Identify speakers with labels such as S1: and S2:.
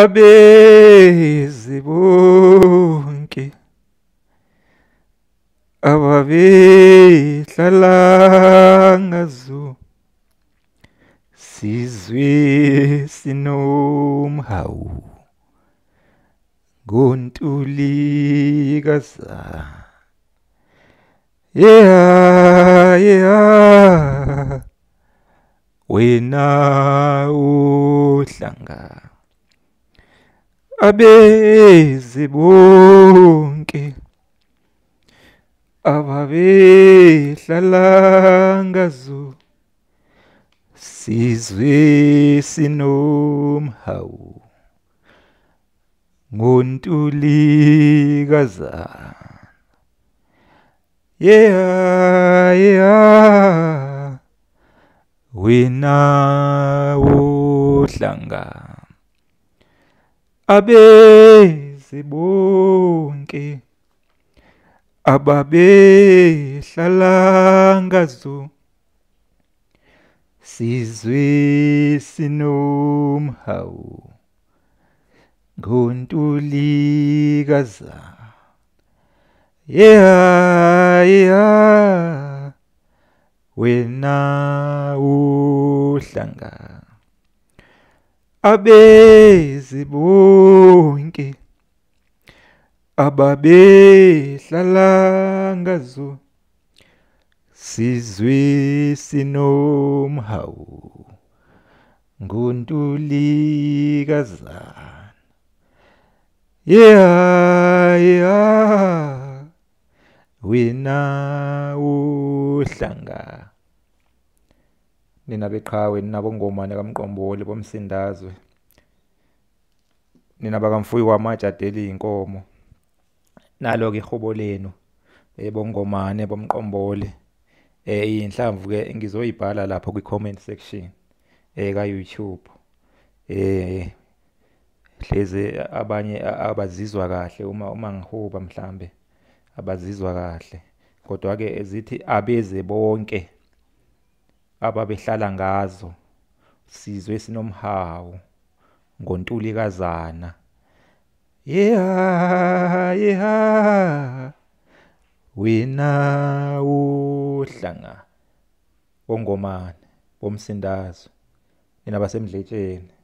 S1: abeze bonke ababehlala ngazo sizwe sinomhawu ngontulikaza yeah wena uhlanga abeze bonke ababehlala ngazo sizwe sinomhawu ngontulikaza yeah wena uhlanga abeze bonke ababehlala ngazo sizwe sinomhawu ngontulikaza yeah wena uhlanga abeze bonke ababehlala ngazo sizwe sinomhawu ngontulikaza yeah wena uhlanga. Nina beqhawe ninabongomane kaMqomboli bomsindazwe, nina bakamfuyi wamajadeli inkomo, nalo-ke ihubo lenu bongomane bomqomboli. Inhlamvu ke ngizoyibhala lapho kwi-comment section ka-YouTube. Hleze abanye abazizwa kahle uma ngihuba mhlambe abazizwa kahle, kodwa ke ezithi abeze bonke ababehlala ngazo sizwe sinomhawu ngontulikazana yeah wena uhlanga bongomane bomsindazwe nina baseMdletsheni.